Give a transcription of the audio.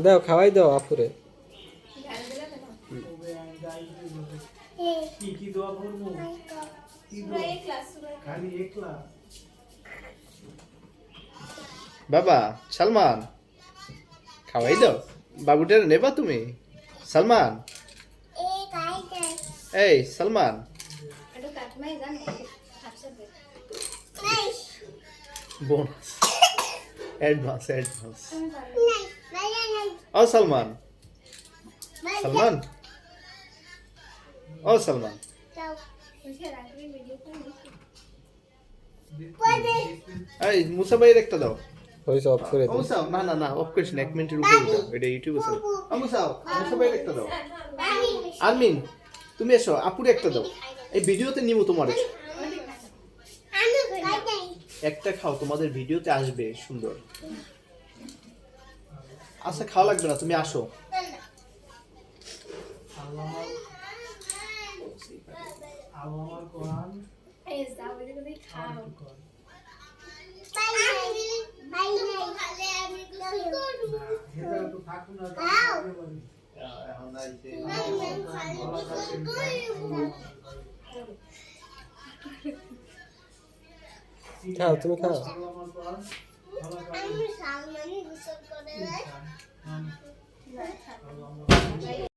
দাও খাওয়াই দাও আপুরে। কি কি দোয়া পড়বো? কি দোয়া? খালি একলা। বাবা সালমান খাওয়াই দাও বাবুটার নেবা তুমি? সালমান এই সালমান বোনাস অ্যাডভান্স অ্যাডভান্স ও সালমান সালমান ও সালমান এই মুসা ভাইয়ের একটা দাও। হয়েছে অফ করে ও দিই। মুসা না না না অফ করিস না 1 মিনিটের উপরে দাও এটা ইউটিউবে আছে। ও মুসা মুসা ভাইয়ের একটা দাও। আরমিন তুমি এসো আপুরে একটা দাও এই ভিডিওতে নিমু তোমার একটা খাও তোমাদের ভিডিওতে আসবে সুন্দর। আচ্ছা খাওয়া লাগবে না তুমি আসো। আল্লাহর কোরআন এটা তো থাকুন না খাও তুমি খাও। আল্লাহর কোরআন ভালো করে আমি সালমানি গোসল করে